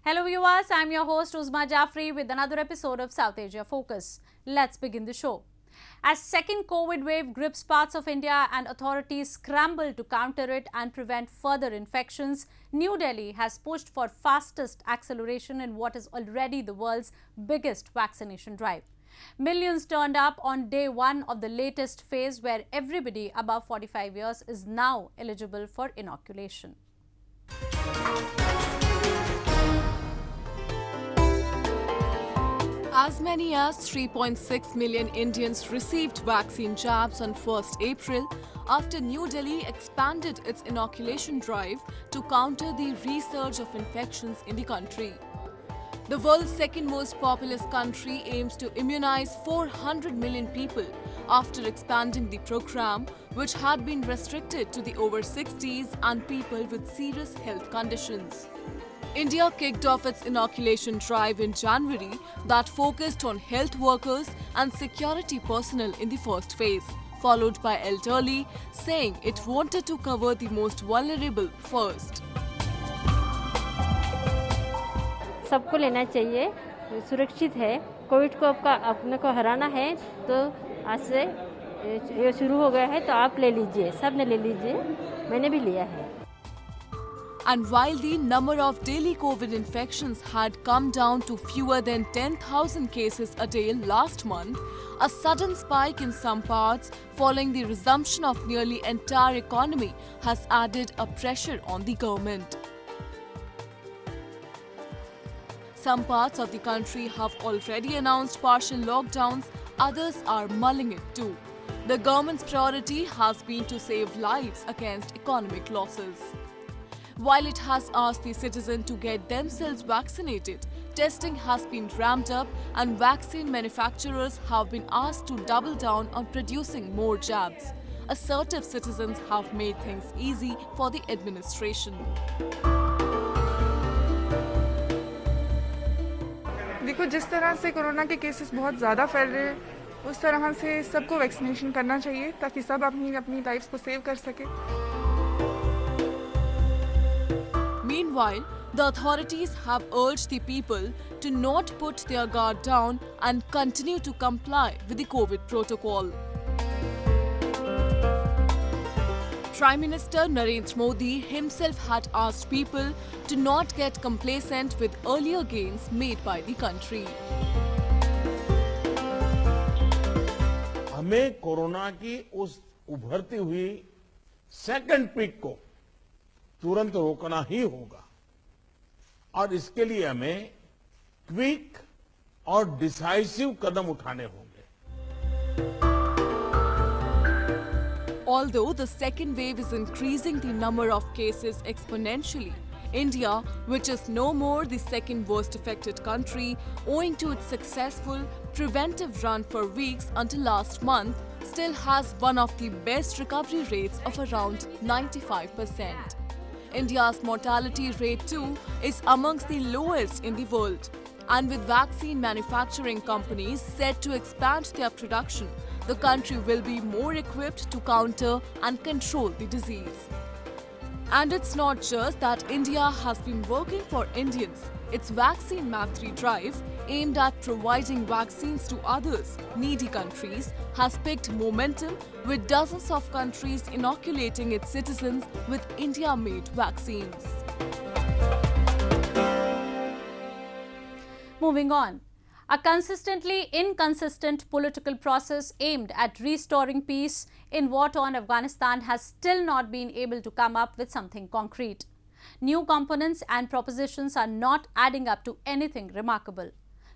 Hello viewers, I'm your host Uzma Jaffrey with another episode of South Asia Focus. Let's begin the show. As second COVID wave grips parts of India and authorities scramble to counter it and prevent further infections, New Delhi has pushed for fastest acceleration in what is already the world's biggest vaccination drive. Millions turned up on day one of the latest phase where everybody above 45 years is now eligible for inoculation. As many as 3.6 million Indians received vaccine jabs on 1st April after New Delhi expanded its inoculation drive to counter the resurge of infections in the country. The world's second most populous country aims to immunize 400 million people after expanding the program, which had been restricted to the over 60s and people with serious health conditions. India kicked off its inoculation drive in January that focused on health workers and security personnel in the first phase, followed by elderly, saying it wanted to cover the most vulnerable first. सबको लेना चाहिए, सुरक्षित है। Covid को अपने को हराना है तो आज से ये शुरू हो गया है तो आप ले लीजिए, सब ने ले लीजिए, मैंने भी लिया है। And while the number of daily COVID infections had come down to fewer than 10,000 cases a day last month, a sudden spike in some parts following the resumption of nearly entire economy has added a pressure on the government. Some parts of the country have already announced partial lockdowns, others are mulling it too. The government's priority has been to save lives against economic losses. While it has asked the citizens to get themselves vaccinated, testing has been ramped up and vaccine manufacturers have been asked to double down on producing more jabs. Assertive citizens have made things easy for the administration. देखो, जिस तरह से corona के cases बहुत ज़्यादा फैल रहे हैं, उस तरह से सबको वैक्सीनेशन करना चाहिए ताकि सब अपनी लाइफ्स को सेव कर सके। Meanwhile, the authorities have urged the people to not put their guard down and continue to comply with the COVID protocol. Prime Minister Narendra Modi himself had asked people to not get complacent with earlier gains made by the country. हमें corona की उस उभरती हुई second peak को तुरंत रोकना ही होगा और इसके लिए हमें क्विक और डिसाइसिव कदम उठाने होंगे। Although the second wave is increasing the number of cases exponentially, India, which is no more the second worst affected country, owing to its successful preventive run for weeks until last month, still has one of the best recovery rates of around 95%. India's mortality rate too is amongst the lowest in the world. And with vaccine manufacturing companies set to expand their production, the country will be more equipped to counter and control the disease. And it's not just that India has been working for Indians. Its Vaccine Matri drive, aimed at providing vaccines to others, needy countries, has picked momentum with dozens of countries inoculating its citizens with India-made vaccines. Moving on. A consistently inconsistent political process aimed at restoring peace in war-torn Afghanistan has still not been able to come up with something concrete. New components and propositions are not adding up to anything remarkable.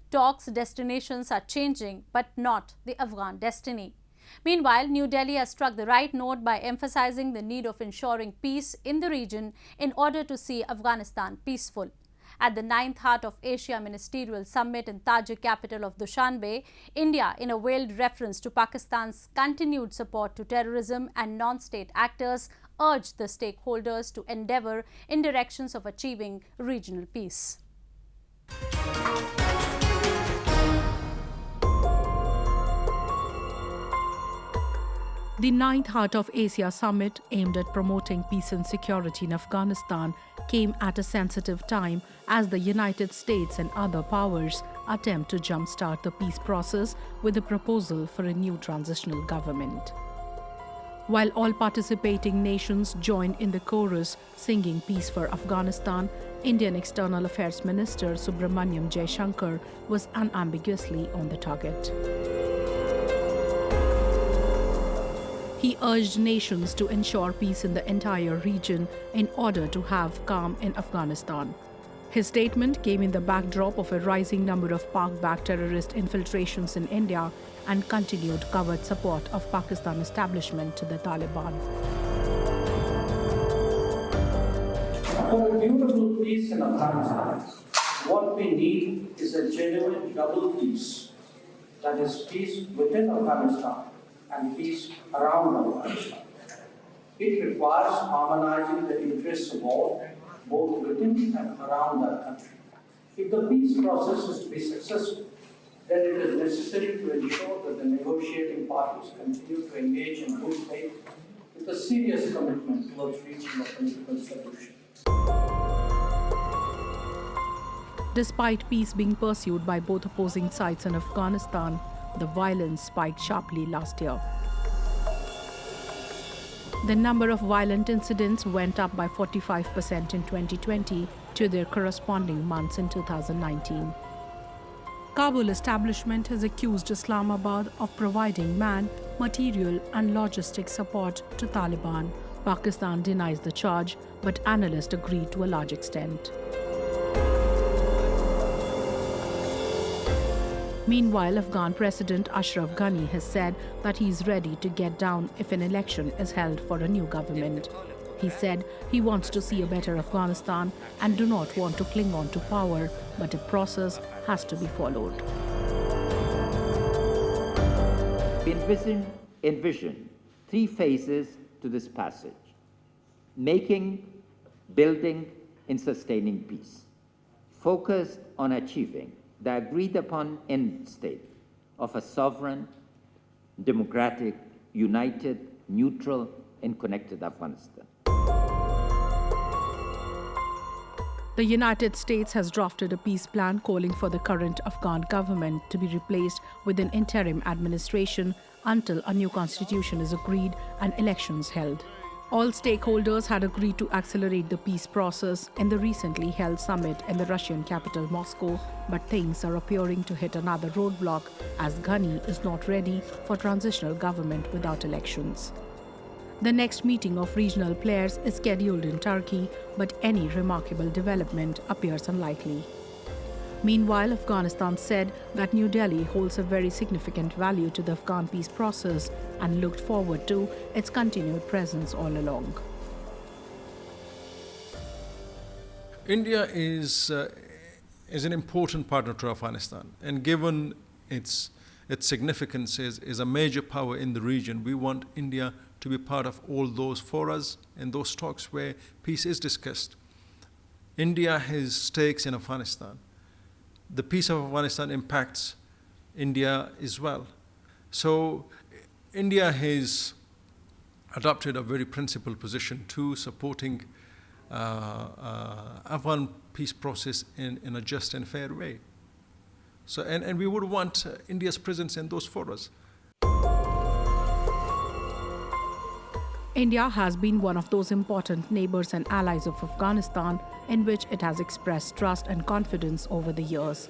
Talks' destinations are changing, but not the Afghan destiny. Meanwhile, New Delhi has struck the right note by emphasizing the need of ensuring peace in the region in order to see Afghanistan peaceful. At the 9th Heart of Asia Ministerial Summit in Tajik capital of Dushanbe, India, in a veiled reference to Pakistan's continued support to terrorism and non-state actors, urged the stakeholders to endeavour in directions of achieving regional peace. The 9th Heart of Asia Summit, aimed at promoting peace and security in Afghanistan, came at a sensitive time as the United States and other powers attempt to jumpstart the peace process with a proposal for a new transitional government. While all participating nations joined in the chorus singing Peace for Afghanistan, Indian External Affairs Minister Subramanyam Jaishankar was unambiguously on the target. He urged nations to ensure peace in the entire region in order to have calm in Afghanistan. His statement came in the backdrop of a rising number of Pak-backed terrorist infiltrations in India and continued covert support of Pakistan establishment to the Taliban. For a beautiful peace in Afghanistan, what we need is a genuine double peace. That is peace within Afghanistan and peace around Afghanistan. It requires harmonizing the interests of all, both within and around that country. If the peace process is to be successful, then it is necessary to ensure that the negotiating parties continue to engage in good faith with a serious commitment towards reaching a political solution. Despite peace being pursued by both opposing sides in Afghanistan, the violence spiked sharply last year. The number of violent incidents went up by 45% in 2020 to their corresponding months in 2019. Kabul establishment has accused Islamabad of providing man, material and logistic support to Taliban. Pakistan denies the charge, but analysts agree to a large extent. Meanwhile, Afghan President Ashraf Ghani has said that he is ready to get down if an election is held for a new government. He said he wants to see a better Afghanistan and do not want to cling on to power, but a process has to be followed. Envision 3 phases to this passage: making, building, and sustaining peace, focused on achieving the agreed-upon end state of a sovereign, democratic, united, neutral, and connected Afghanistan. The United States has drafted a peace plan calling for the current Afghan government to be replaced with an interim administration until a new constitution is agreed and elections held. All stakeholders had agreed to accelerate the peace process in the recently held summit in the Russian capital Moscow, but things are appearing to hit another roadblock as Ghani is not ready for transitional government without elections. The next meeting of regional players is scheduled in Turkey, but any remarkable development appears unlikely. Meanwhile, Afghanistan said that New Delhi holds a very significant value to the Afghan peace process and looked forward to its continued presence all along. India is an important partner to Afghanistan, and given its significance is a major power in the region, we want India to be part of all those forums and those talks where peace is discussed. India has stakes in Afghanistan. The peace of Afghanistan impacts India as well. So India has adopted a very principled position to supporting Afghan peace process in a just and fair way. So, and we would want India's presence in those forums. India has been one of those important neighbors and allies of Afghanistan in which it has expressed trust and confidence over the years.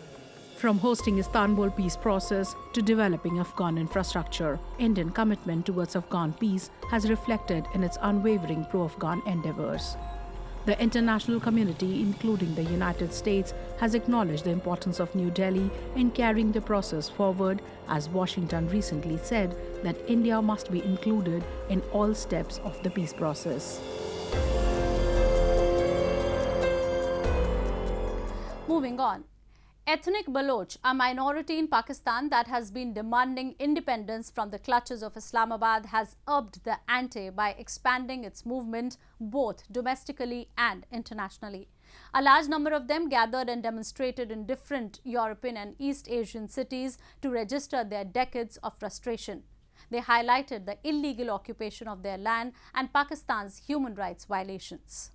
From hosting Istanbul peace process to developing Afghan infrastructure, Indian commitment towards Afghan peace has reflected in its unwavering pro-Afghan endeavors. The international community, including the United States, has acknowledged the importance of New Delhi in carrying the process forward, as Washington recently said that India must be included in all steps of the peace process. Moving on. Ethnic Baloch, a minority in Pakistan that has been demanding independence from the clutches of Islamabad, has upped the ante by expanding its movement both domestically and internationally. A large number of them gathered and demonstrated in different European and East Asian cities to register their decades of frustration. They highlighted the illegal occupation of their land and Pakistan's human rights violations.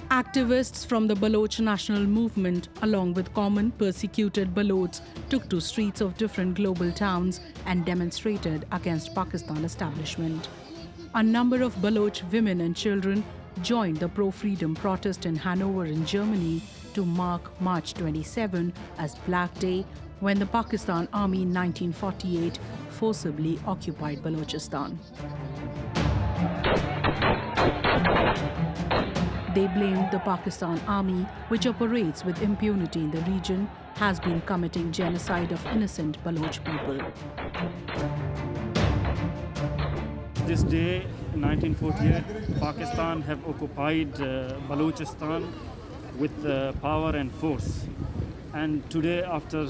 Activists from the Baloch National Movement, along with common persecuted Balochs, took to streets of different global towns and demonstrated against Pakistan establishment. A number of Baloch women and children joined the pro-freedom protest in Hanover in Germany to mark March 27 as Black Day, when the Pakistan Army in 1948 forcibly occupied Balochistan. They blamed the Pakistan Army, which operates with impunity in the region, has been committing genocide of innocent Baloch people. This day, in 1948, Pakistan have occupied Balochistan with power and force. And today, after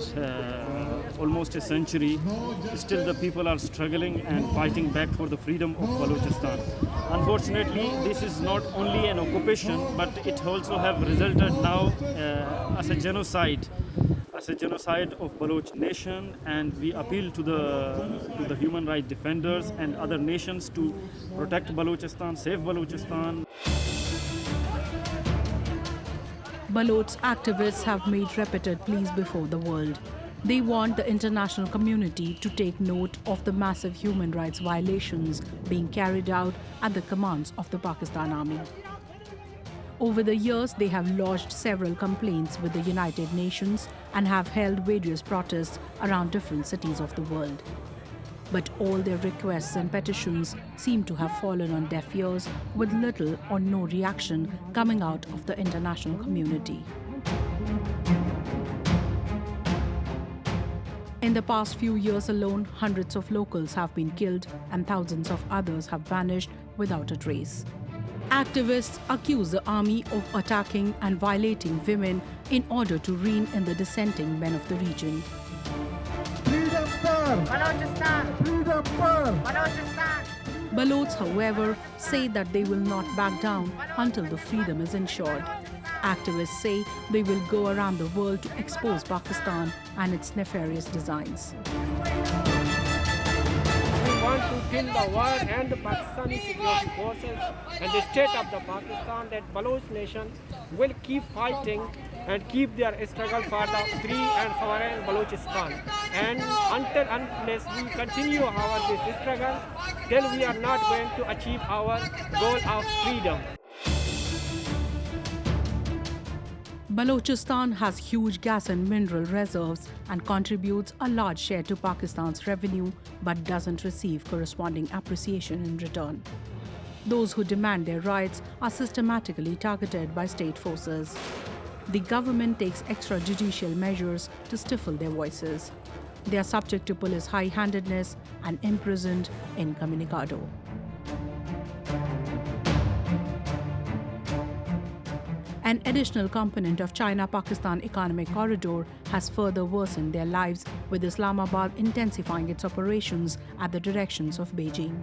almost a century, still the people are struggling and fighting back for the freedom of Balochistan. Unfortunately, this is not only an occupation, but it also have resulted now as a genocide of Baloch nation, and we appeal to the human rights defenders and other nations to protect Balochistan, save Balochistan. Baloch activists have made repeated pleas before the world. They want the international community to take note of the massive human rights violations being carried out at the commands of the Pakistan Army. Over the years, they have lodged several complaints with the United Nations and have held various protests around different cities of the world. But all their requests and petitions seem to have fallen on deaf ears, with little or no reaction coming out of the international community. In the past few years alone, hundreds of locals have been killed and thousands of others have vanished without a trace. Activists accuse the army of attacking and violating women in order to rein in the dissenting men of the region. Balochs, however, say that they will not back down until the freedom is ensured. Activists say they will go around the world to expose Pakistan and its nefarious designs. We want to tell the world and the Pakistani security forces and the state of the Pakistan that Baloch nation will keep fighting and keep their struggle for the free and sovereign Balochistan. And unless we continue this struggle, then we are not going to achieve our goal of freedom. Balochistan has huge gas and mineral reserves and contributes a large share to Pakistan's revenue, but doesn't receive corresponding appreciation in return. Those who demand their rights are systematically targeted by state forces. The government takes extrajudicial measures to stifle their voices. They are subject to police high-handedness and imprisoned incommunicado. An additional component of China-Pakistan economic corridor has further worsened their lives, with Islamabad intensifying its operations at the directions of Beijing.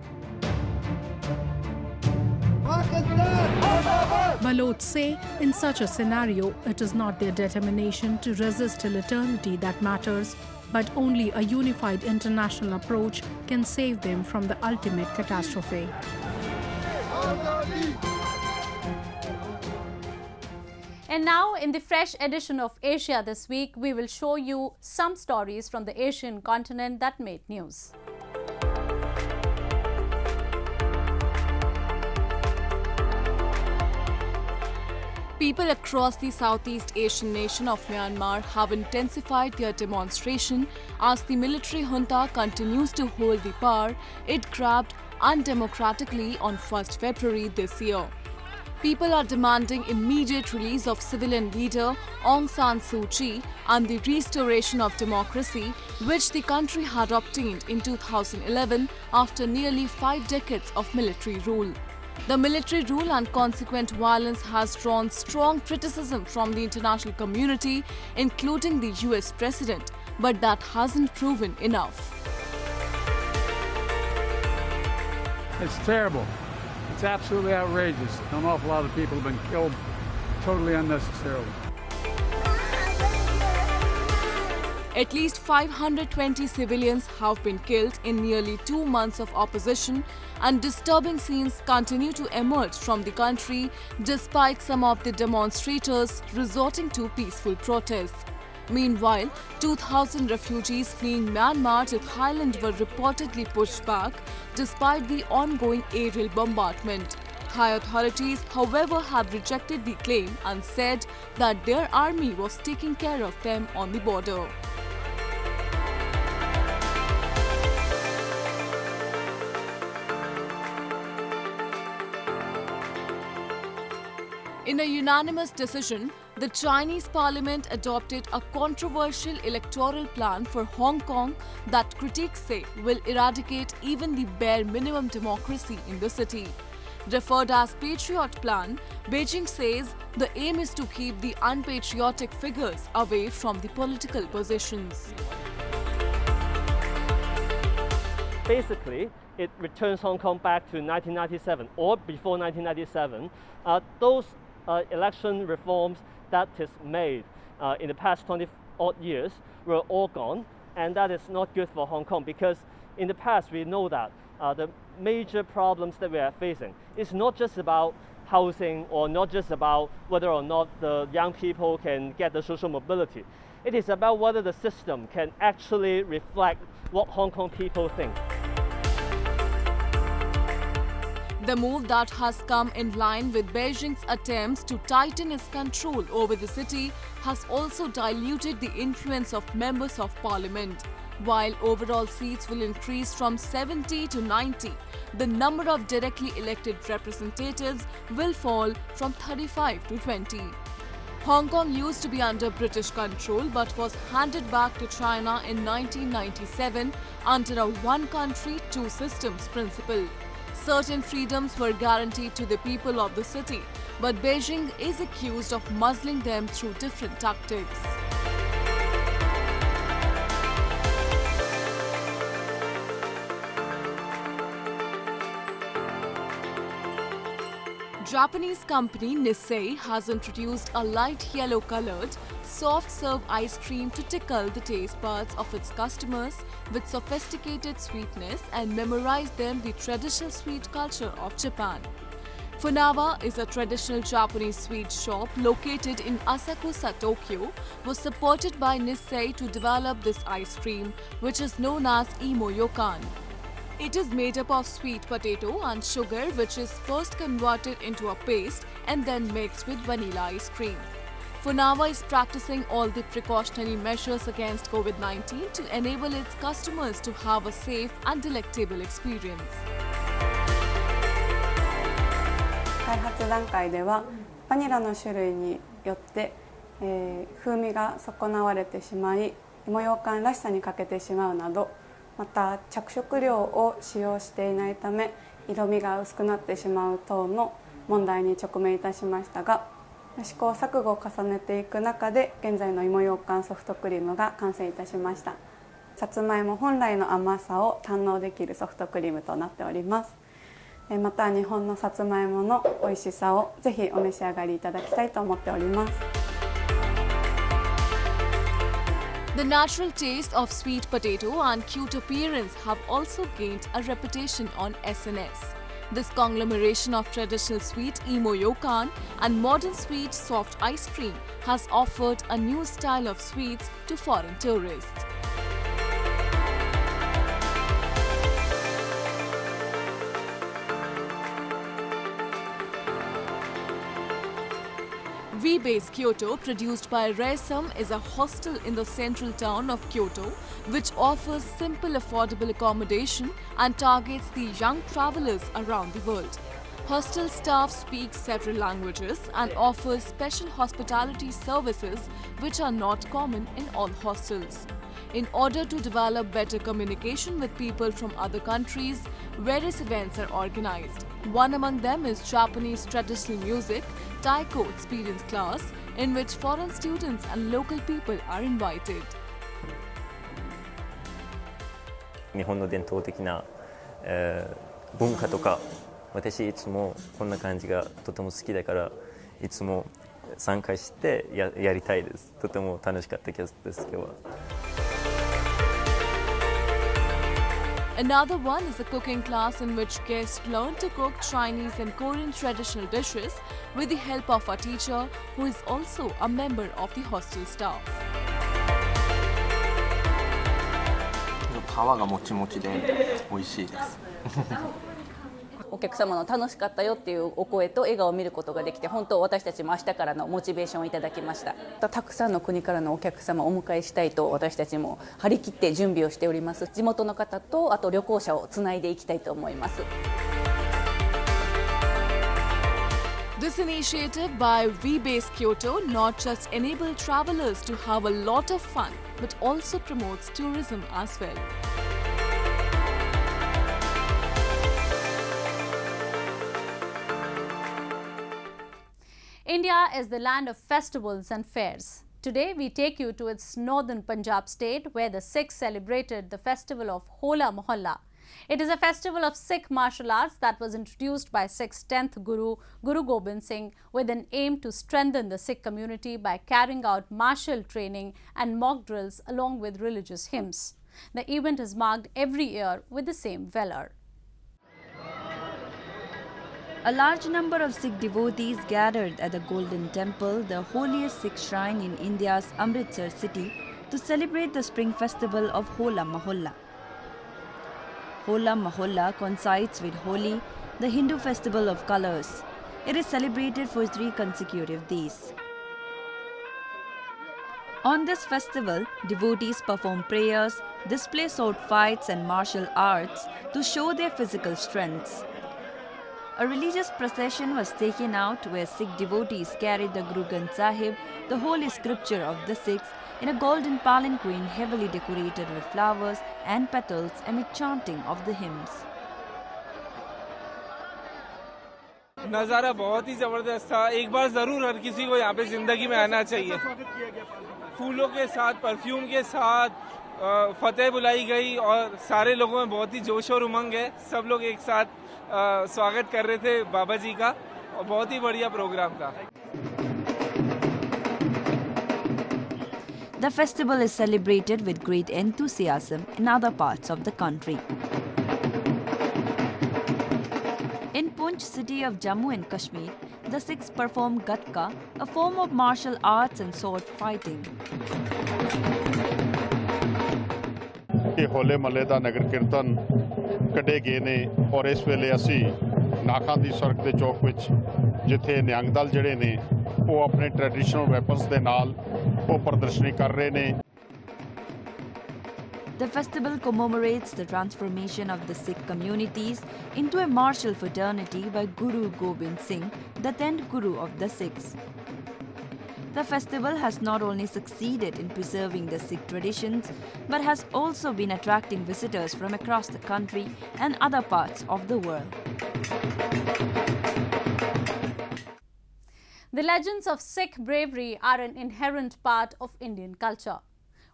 Baloch say in such a scenario, it is not their determination to resist till eternity that matters, but only a unified international approach can save them from the ultimate catastrophe. And now, in the fresh edition of Asia This Week, we will show you some stories from the Asian continent that made news. People across the Southeast Asian nation of Myanmar have intensified their demonstration as the military junta continues to hold the power it grabbed undemocratically on 1st February this year. People are demanding immediate release of civilian leader Aung San Suu Kyi and the restoration of democracy, which the country had obtained in 2011 after nearly 5 decades of military rule. The military rule and consequent violence has drawn strong criticism from the international community, including the US president, but that hasn't proven enough. It's terrible. It's absolutely outrageous. An awful lot of people have been killed totally unnecessarily. At least 520 civilians have been killed in nearly 2 months of opposition, and disturbing scenes continue to emerge from the country despite some of the demonstrators resorting to peaceful protests. Meanwhile, 2,000 refugees fleeing Myanmar to Thailand were reportedly pushed back despite the ongoing aerial bombardment. Thai authorities, however, have rejected the claim and said that their army was taking care of them on the border. In a unanimous decision, the Chinese parliament adopted a controversial electoral plan for Hong Kong that critics say will eradicate even the bare minimum democracy in the city. Referred as Patriot Plan, Beijing says the aim is to keep the unpatriotic figures away from the political positions. Basically, it returns Hong Kong back to 1997 or before 1997. Those election reforms that is made in the past 20-odd years were all gone, and that is not good for Hong Kong, because in the past we know that the major problems that we are facing is not just about housing or not just about whether or not the young people can get the social mobility. It is about whether the system can actually reflect what Hong Kong people think. The move that has come in line with Beijing's attempts to tighten its control over the city has also diluted the influence of members of parliament. While overall seats will increase from 70 to 90, the number of directly elected representatives will fall from 35 to 20. Hong Kong used to be under British control but was handed back to China in 1997 under a one country, two systems principle. Certain freedoms were guaranteed to the people of the city, but Beijing is accused of muzzling them through different tactics. Japanese company Nissei has introduced a light yellow-colored, soft-serve ice cream to tickle the taste buds of its customers with sophisticated sweetness and memorize them the traditional sweet culture of Japan. Funawa is a traditional Japanese sweet shop located in Asakusa, Tokyo, was supported by Nissei to develop this ice cream, which is known as imoyokan. It is made up of sweet potato and sugar, which is first converted into a paste and then mixed with vanilla ice cream. Funawa is practicing all the precautionary measures against COVID-19 to enable its customers to have a safe and delectable experience. 開発段階ではバニラの種類によって、風味が損なわれてしまい、芋ようかんらしさに欠けてしまうなど、また着色料を使用していないため色味が薄くなってしまう等の問題に直面いたしましたが、試行錯誤を重ねていく中で現在の芋ようかんソフトクリームが完成いたしました。さつまいも本来の甘さを堪能できるソフトクリームとなっております。また日本のさつまいもの美味しさをぜひお召し上がりいただきたいと思っております。 The natural taste of sweet potato and cute appearance have also gained a reputation on SNS. This conglomeration of traditional sweet imoyokan and modern sweet soft ice cream has offered a new style of sweets to foreign tourists. V-Base Kyoto, produced by Resum, is a hostel in the central town of Kyoto, which offers simple, affordable accommodation and targets the young travelers around the world. Hostel staff speaks several languages and offers special hospitality services which are not common in all hostels. In order to develop better communication with people from other countries, various events are organized. One among them is Japanese traditional music, Taiko experience class, in which foreign students and local people are invited. 日本の伝統的な、文化とか、私いつもこんな感じがとても好きだから、いつも参加してやりたいです。とても楽しかったです今日は。Another one is a cooking class in which guests learn to cook Chinese and Korean traditional dishes with the help of a teacher who is also a member of the hostel staff. 皮がもちもちで美味しいです。お客様の楽しかったよっていうお声と笑顔を見ることができて、本当私たちも明日からのモチベーションをいただきました。たくさんの国からのお客様をお迎えしたいと私たちも張り切って準備をしております。地元の方とあと旅行者をつないでいきたいと思います。This initiative by V-Base Kyoto not just enables travelers to have a lot of fun, but also promotes tourism as well. India is the land of festivals and fairs. Today, we take you to its northern Punjab state where the Sikhs celebrated the festival of Hola Mohalla. It is a festival of Sikh martial arts that was introduced by Sikh's 10th Guru, Guru Gobind Singh, with an aim to strengthen the Sikh community by carrying out martial training and mock drills along with religious hymns. The event is marked every year with the same valor. A large number of Sikh devotees gathered at the Golden Temple, the holiest Sikh shrine in India's Amritsar city, to celebrate the spring festival of Hola Mohalla. Hola Mohalla coincides with Holi, the Hindu festival of colours. It is celebrated for 3 consecutive days. On this festival, devotees perform prayers, display sword fights and martial arts to show their physical strengths. A religious procession was taken out where Sikh devotees carried the Guru Granth Sahib, the holy scripture of the Sikhs, in a golden palanquin heavily decorated with flowers and petals amid chanting of the hymns. नज़ारा बहुत ही ज़बरदस्त था। एक बार ज़रूर हर किसी को यहाँ पे ज़िंदगी में आना चाहिए। फूलों के साथ, परफ्यूम के साथ फतेह बुलाई गई और सारे लोगों में बहुत ही जोश और उमंग है। सब लोग एक साथ स्वागत कर रहे थे बाबा जी का और बहुत ही बढ़िया प्रोग्राम था। The festival is celebrated with great enthusiasm in other parts of the country. In Poonch city of Jammu and Kashmir, the Sikhs perform Gatka, a form of martial arts and sword fighting. होले महल्ले का नगर कीर्तन कढ़े गए ने और इस वेले असी नाखा दी सड़क के चौक विच जिथे निहंग दल जिहड़े ने वो अपने ट्रेडिशनल वैपन्स दे नाल वो प्रदर्शनी कर रहे ने। The festival commemorates the transformation of the Sikh communities into a martial fraternity by Guru Gobind Singh, the 10th Guru of the Sikhs. The festival has not only succeeded in preserving the Sikh traditions, but has also been attracting visitors from across the country and other parts of the world. The legends of Sikh bravery are an inherent part of Indian culture.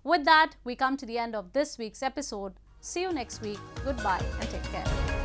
With that, we come to the end of this week's episode. See you next week. Goodbye and take care.